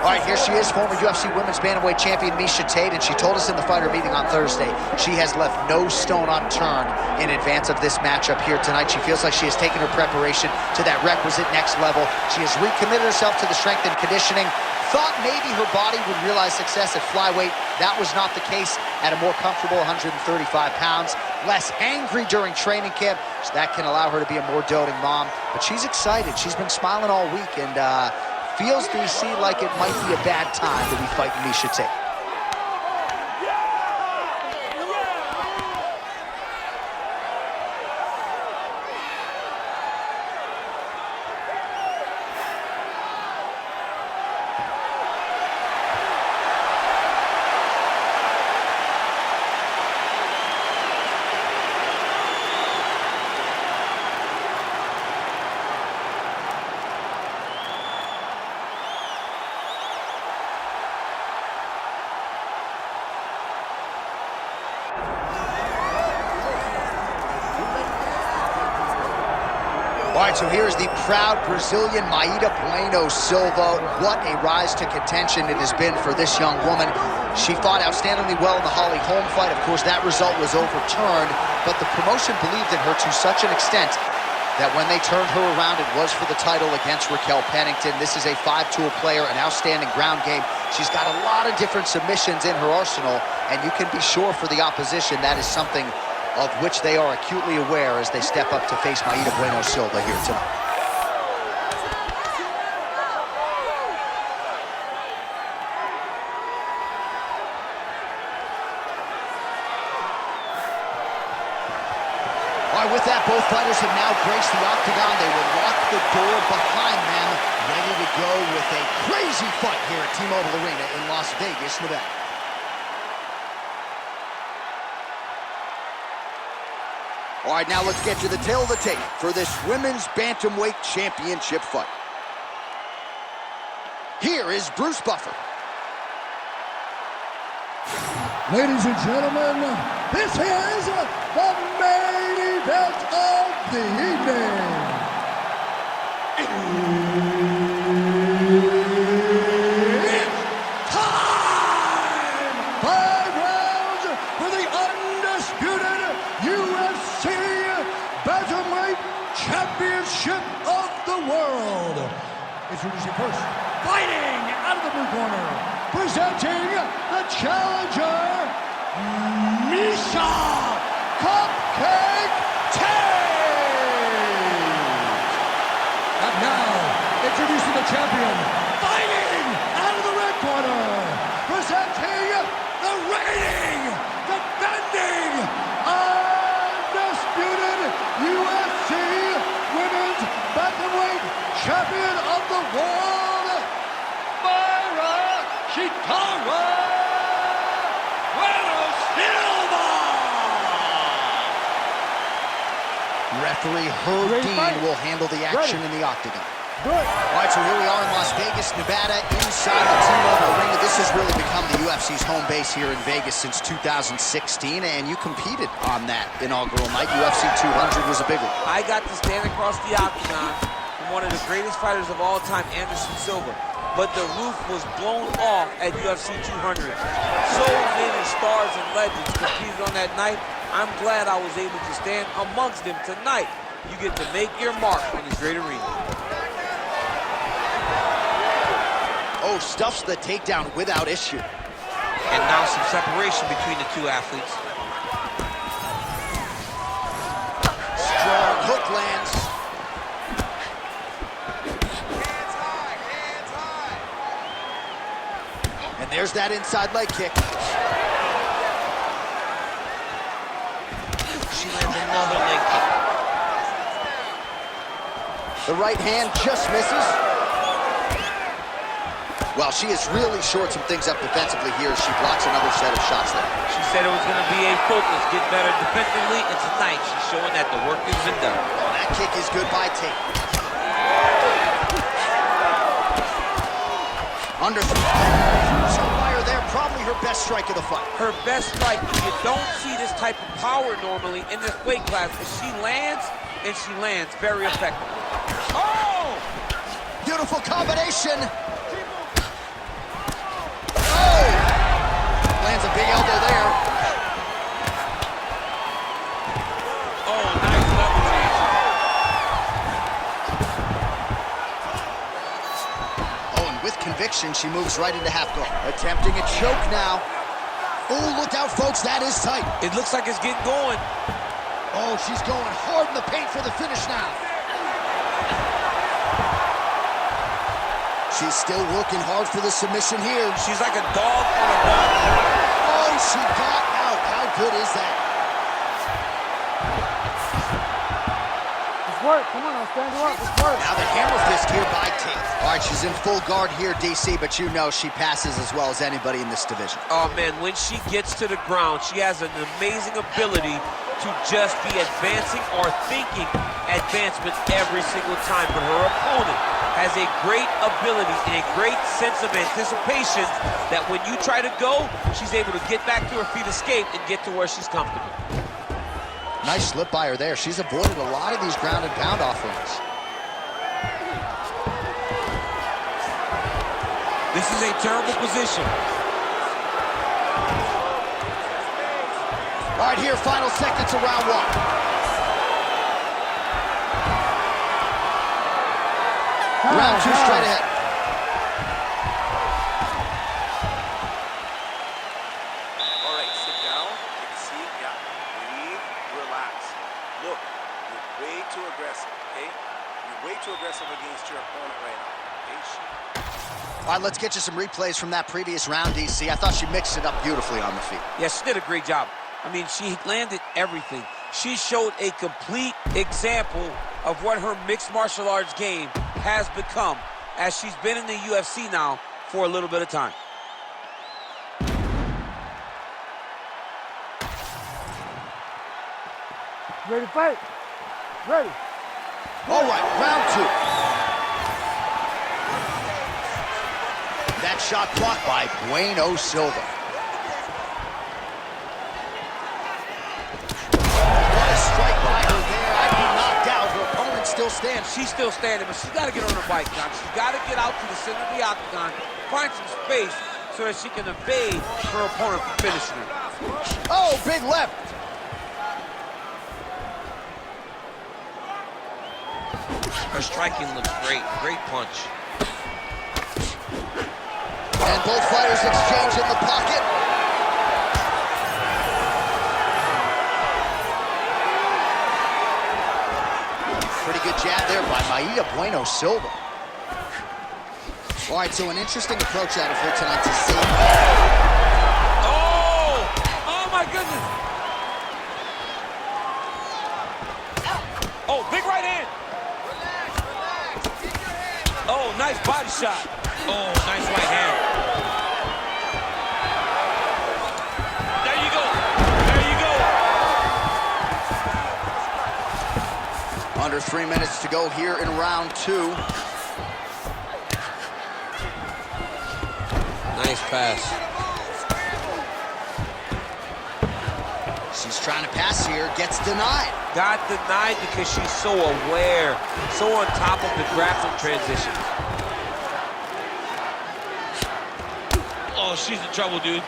All right, here she is, former UFC Women's Bantamweight Champion Miesha Tate, and she told us in the fighter meeting on Thursday she has left no stone unturned in advance of this matchup here tonight. She feels like she has taken her preparation to that requisite next level. She has recommitted herself to the strength and conditioning. Thought maybe her body would realize success at flyweight. That was not the case at a more comfortable 135 pounds. Less angry during training camp, so that can allow her to be a more doting mom. But she's excited. She's been smiling all week, and feels DC like it might be a bad time to be fighting Miesha Tate. All right, so here's the proud Brazilian Mayra Bueno Silva. What a rise to contention it has been for this young woman. She fought outstandingly well in the Holly Holm fight. Of course, that result was overturned, but the promotion believed in her to such an extent that when they turned her around, it was for the title against Raquel Pennington. This is a 5-tool player, an outstanding ground game. She's got a lot of different submissions in her arsenal, and you can be sure for the opposition that is something of which they are acutely aware as they step up to face Mayra Bueno Silva here tonight. All right, with that, both fighters have now graced the octagon. They will lock the door behind them, ready to go with a crazy fight here at T-Mobile Arena in Las Vegas, Nevada. All right, now let's get to the tail of the tape for this Women's Bantamweight Championship fight. Here is Bruce Buffer. Ladies and gentlemen, this is the main event of the evening. It's time! 5 rounds for the undisputed UFC Bantamweight Championship of the world. Introducing first, fighting out of the blue corner, presenting the challenger, Miesha Cupcake Tate. And now, introducing the champion, fighting out of the red corner, presenting the reigning, defending, undisputed UFC Women's Bantamweight Champion of the World, Mayra Bueno Silva. Referee Herb Dean will handle the action in the octagon. All right, so here we are in Las Vegas, Nevada, inside the T-Mobile Arena. This has really become the UFC's home base here in Vegas since 2016, and you competed on that inaugural night. UFC 200 was a big one. I got to stand across the octagon from one of the greatest fighters of all time, Anderson Silva. But the roof was blown off at UFC 200. So many stars and legends competed on that night. I'm glad I was able to stand amongst them tonight. You get to make your mark on this great arena. Oh, stuffs the takedown without issue. And now some separation between the two athletes. Strong hook lands. And there's that inside leg kick. She lands another leg kick. The right hand just misses. Well, she has really shored some things up defensively here as she blocks another set of shots there. She said it was going to be a focus, get better defensively, and tonight she's showing that the work has been done. That kick is good by Tate. Fire there, probably her best strike of the fight. Her best strike, you don't see this type of power normally in this weight class, but she lands, and she lands very effectively. Oh! Beautiful combination. Big elbow there. Oh, nice leverage. Oh, and with conviction, she moves right into half guard. Attempting a choke now. Oh, look out, folks. That is tight. It looks like it's getting going. Oh, she's going hard in the paint for the finish now. She's still working hard for the submission here. She's like a dog on a bone. Oh, she got out. How good is that? It's work. Come on, I'll stand you up. It's work. Now the hammer fist here by Tate. All right, she's in full guard here, DC, but you know she passes as well as anybody in this division. Oh, man, when she gets to the ground, she has an amazing ability to just be advancing or thinking advancement every single time. But her opponent has a great ability and a great sense of anticipation that when you try to go, she's able to get back to her feet, escape, and get to where she's comfortable. Nice slip by her there. She's avoided a lot of these ground and pound offerings. This is a terrible position. All right, here, final seconds of round one. Round two straight ahead. All right, sit down, take a seat, yeah. Breathe, relax. Look, you're way too aggressive, okay? You're way too aggressive against your opponent right now, okay? All right, let's get you some replays from that previous round, DC. I thought she mixed it up beautifully on the feet. Yeah, she did a great job. I mean, she landed everything. She showed a complete example of what her mixed martial arts game has become as she's been in the UFC now for a little bit of time. Ready to fight? Ready. All right, round two. That shot blocked by Bueno Silva. What a strike by her there. I'd be knocked out. Her opponent still stands. She's still standing, but she's got to get on her bike, John. She's got to get out to the center of the octagon, find some space so that she can evade her opponent from finishing her. Oh, big left. Her striking looks great. Great punch. And both fighters exchange in the pocket. Pretty good jab there by Mayra Bueno Silva. All right, so an interesting approach out of her tonight to see. Oh! Oh, my goodness! Oh, big right hand! Oh, nice body shot. Oh, nice right hand. There you go. There you go. Under 3 minutes to go here in round two. Nice pass. She's trying to pass here, gets denied. Got denied because she's so aware, so on top of the grappling transition. Oh, she's in trouble, dude.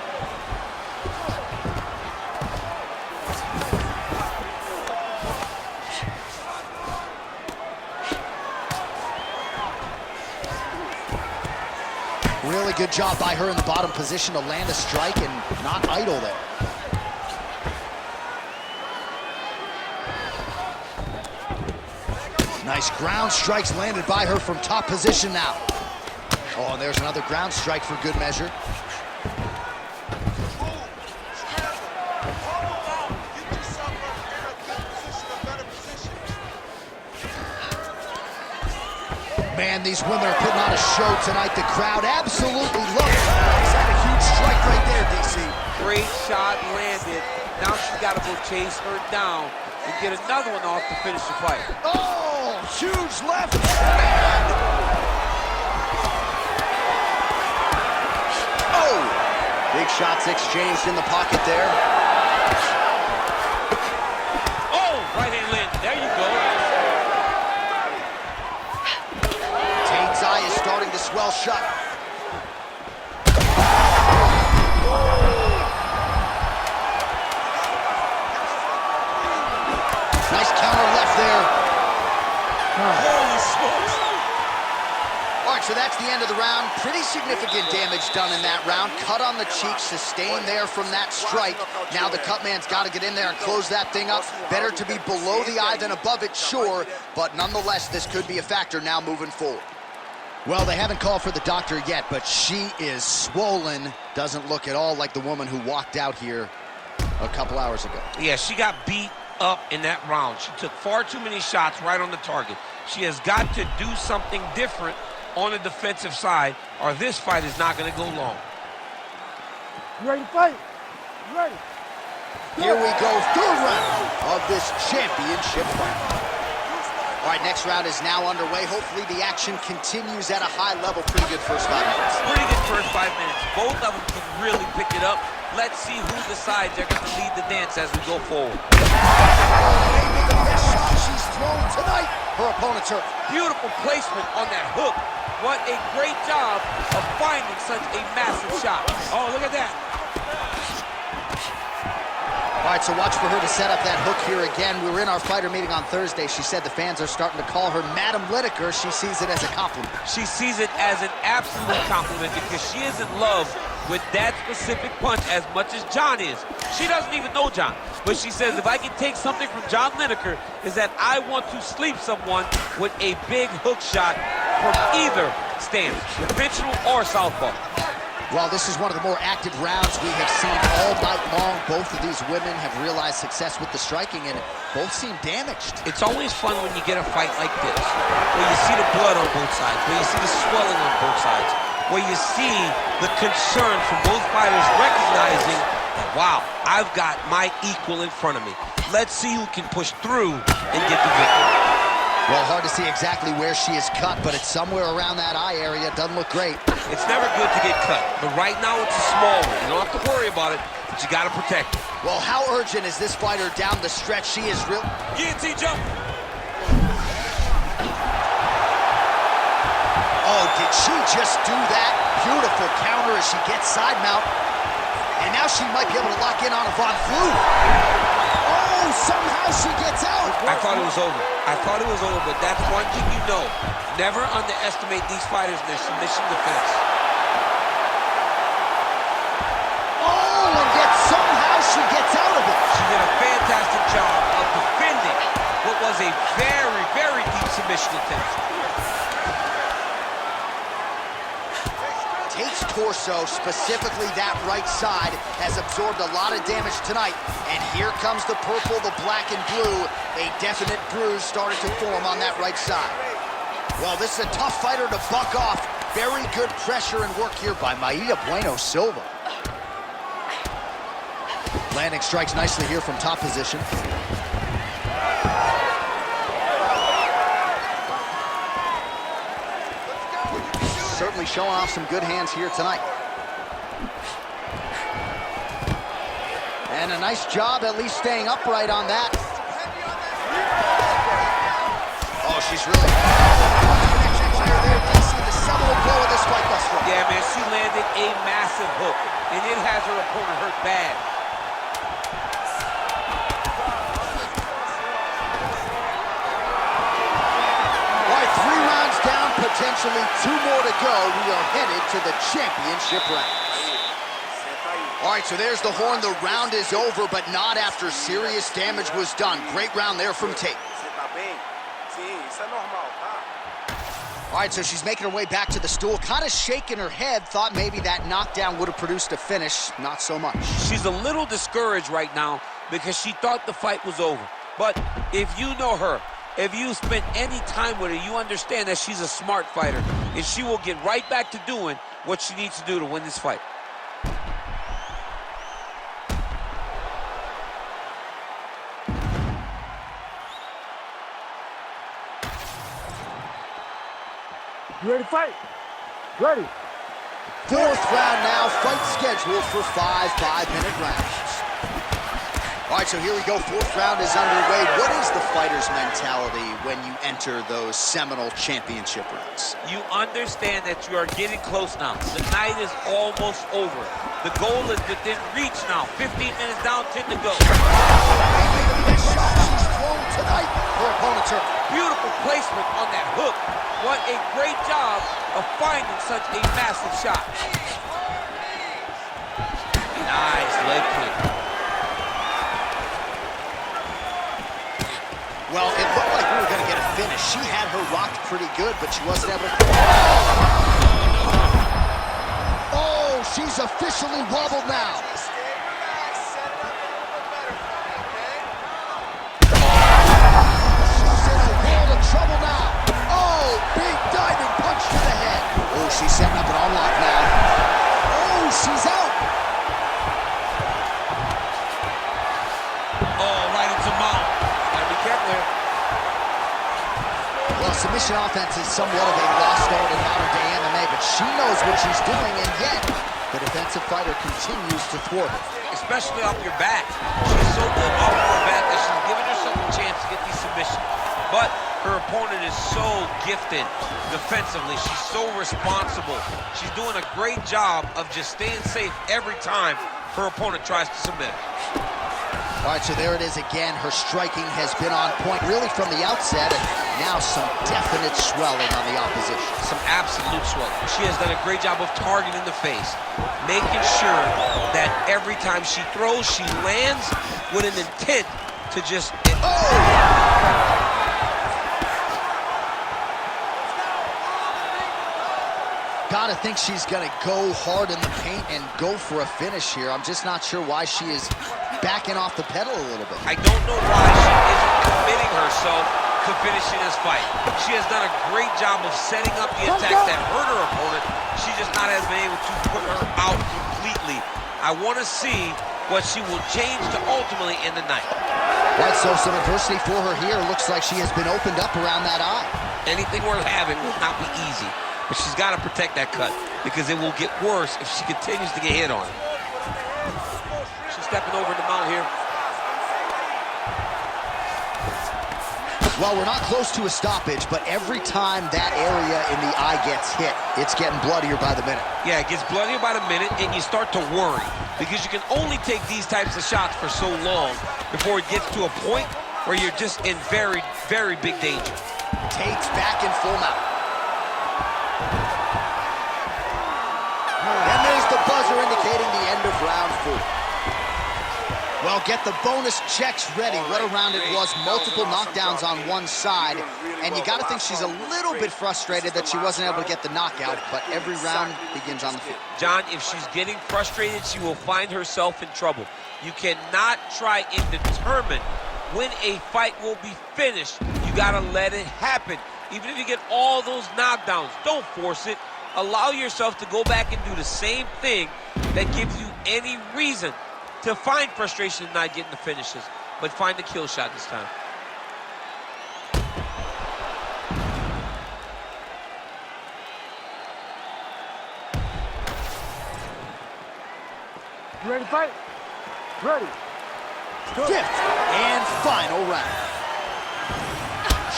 Really good job by her in the bottom position to land a strike and not idle there. Nice ground strikes landed by her from top position now. Oh, and there's another ground strike for good measure. Man, these women are putting on a show tonight. The crowd absolutely loves it. He's had a huge strike right there, DC. Great shot landed. Now she's got to go chase her down and get another one off to finish the fight. Oh, huge left hand. Oh, big shots exchanged in the pocket there. Oh, right hand landed. There you go. Tate's eye is starting to swell shut. right, so that's the end of the round. Pretty significant damage done in that round. Cut on the cheek, sustained there from that strike. Now the cut man's got to get in there and close that thing up. Better to be below the eye than above it, sure, but nonetheless, this could be a factor now moving forward. Well, they haven't called for the doctor yet, but she is swollen. Doesn't look at all like the woman who walked out here a couple hours ago. Yeah, she got beat up in that round. She took far too many shots right on the target. She has got to do something different on the defensive side, or this fight is not going to go long. You ready to fight? You ready? Here we go, third round of this championship fight. All right, next round is now underway. Hopefully the action continues at a high level. Pretty good first 5 minutes. Pretty good first 5 minutes. Both of them can really pick it up. Let's see who decides they're going to lead the dance as we go forward. Maybe the best shot she's thrown tonight. Her opponent's hurt. Beautiful placement on that hook. What a great job of finding such a massive shot. Oh, look at that. All right, so watch for her to set up that hook here again. We were in our fighter meeting on Thursday. She said the fans are starting to call her Madam Lineker. She sees it as a compliment. She sees it as an absolute compliment because she is in love with that specific punch as much as John is. She doesn't even know John, but she says if I can take something from John Lineker is that I want to sleep someone with a big hook shot from either stance, conventional or southpaw. Well, this is one of the more active rounds we have seen all night long. Both of these women have realized success with the striking, and both seem damaged. It's always fun when you get a fight like this, where you see the blood on both sides, where you see the swelling on both sides, where you see the concern from both fighters recognizing that, wow, I've got my equal in front of me. Let's see who can push through and get the victory. Well, hard to see exactly where she is cut, but it's somewhere around that eye area. Doesn't look great. It's never good to get cut, but right now it's a small one. You don't have to worry about it, but you got to protect it. Well, how urgent is this fighter down the stretch? She is real. Guillotine jump. Oh, did she just do that? Beautiful counter as she gets side mount. And now she might be able to lock in on a Von Flue. Oh, somehow she gets out. I thought it was over. I thought it was over, but that's one thing you know. Never underestimate these fighters in their submission defense. Oh, and yet somehow she gets out of it. She did a fantastic job of defending what was a very, very deep submission attempt. Tate's torso, specifically that right side, has absorbed a lot of damage tonight. And here comes the purple, the black and blue. A definite bruise started to form on that right side. Well, this is a tough fighter to buck off. Very good pressure and work here by Mayra Bueno Silva. Landing strikes nicely here from top position. Certainly showing off some good hands here tonight. And a nice job at least staying upright on that. Oh, she's really... the seminal blow of this fight thus far. Yeah, man, she landed a massive hook, and it has her opponent hurt bad. All right, 3 rounds down, potentially 2 more to go. We are headed to the championship round. All right, so there's the horn. The round is over, but not after serious damage was done. Great round there from Tate. All right, so she's making her way back to the stool, kind of shaking her head, thought maybe that knockdown would have produced a finish. Not so much. She's a little discouraged right now because she thought the fight was over. But if you know her, if you spent any time with her, you understand that she's a smart fighter, and she will get right back to doing what she needs to do to win this fight. You ready to fight? Ready. 4th round now, fight scheduled for 5 5-minute rounds. All right, so here we go. 4th round is underway. What is the fighter's mentality when you enter those seminal championship rounds? You understand that you are getting close now. The night is almost over. The goal is within reach now. 15 minutes down, 10 to go. Maybe the best shot she's thrown tonight. Her opponent turned. Beautiful placement on that hook. What a great job of finding such a massive shot. Nice leg kick. Well, it looked like we were going to get a finish. She had her rocked pretty good, but she wasn't able to... Oh, she's officially wobbled now. She's in a world of trouble now. Oh, big diving punch to the head. Oh, she's setting up an unlock now. Oh, she's out. Oh, right into mount. Gotta be careful here. Well, submission offense is somewhat of a lost art in modern day MMA, but she knows what she's doing, and yet the defensive fighter continues to thwart her. Especially off your back. She's so good off her back that she's giving herself a chance to get these submissions. But her opponent is so gifted defensively. She's so responsible. She's doing a great job of just staying safe every time her opponent tries to submit. All right, so there it is again. Her striking has been on point really from the outset, and now some definite swelling on the opposition. Some absolute swelling. She has done a great job of targeting the face, making sure that every time she throws, she lands with an intent to just... Gotta think she's gonna go hard in the paint and go for a finish here. I'm just not sure why she is backing off the pedal a little bit. I don't know why she isn't committing herself to finishing this fight. She has done a great job of setting up the attacks that hurt her opponent. She just not has been able to put her out completely. I want to see what she will change to ultimately end the night. Right, so some adversity for her here. Looks like she has been opened up around that eye. Anything worth having will not be easy, but she's got to protect that cut because it will get worse if she continues to get hit on. She's stepping over the mount here. Well, we're not close to a stoppage, but every time that area in the eye gets hit, it's getting bloodier by the minute. Yeah, it gets bloodier by the minute, and you start to worry because you can only take these types of shots for so long before it gets to a point where you're just in very, very big danger. Tate's back in full mount. And there's the buzzer indicating the end of round 4. Well, get the bonus checks ready. What a round it was. Multiple knockdowns on one side. And you got to think she's a little bit frustrated that she wasn't able to get the knockout, but every round begins on the field. John, if she's getting frustrated, she will find herself in trouble. You cannot try and determine when a fight will be finished. You got to let it happen. Even if you get all those knockdowns, don't force it. Allow yourself to go back and do the same thing that gives you any reason to find frustration in not getting the finishes, but find the kill shot this time. You ready to fight? Ready. Fifth and final round.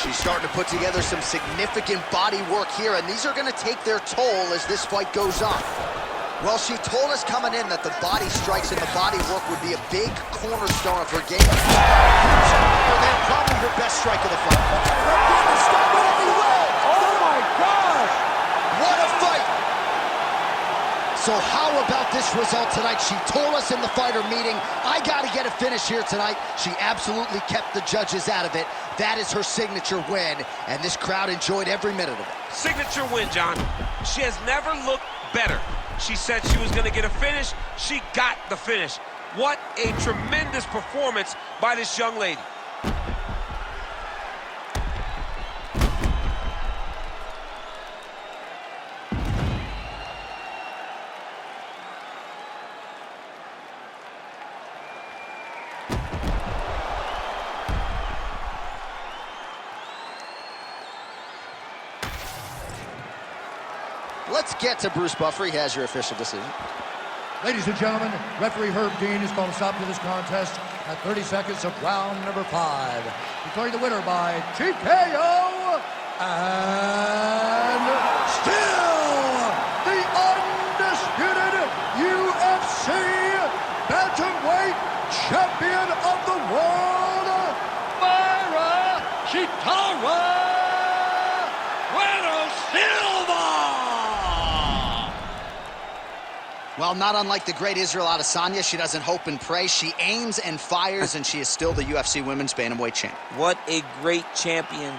She's starting to put together some significant body work here, and these are going to take their toll as this fight goes on. Well, she told us coming in that the body strikes and the body work would be a big cornerstone of her game. Then probably her best strike of the fight. Oh my gosh! What a fight! So how about this result tonight? She told us in the fighter meeting, I got to get a finish here tonight. She absolutely kept the judges out of it. That is her signature win, and this crowd enjoyed every minute of it. Signature win, John. She has never looked better. She said she was going to get a finish. She got the finish. What a tremendous performance by this young lady. Let's get to Bruce Buffer. He has your official decision. Ladies and gentlemen, referee Herb Dean has called a stop to this contest at 30 seconds of round number 5. Declaring the winner by TKO and still the undisputed UFC bantamweight champion of the world, Mayra Well, not unlike the great Israel Adesanya, she doesn't hope and pray. She aims and fires, and she is still the UFC Women's Bantamweight champ. What a great champion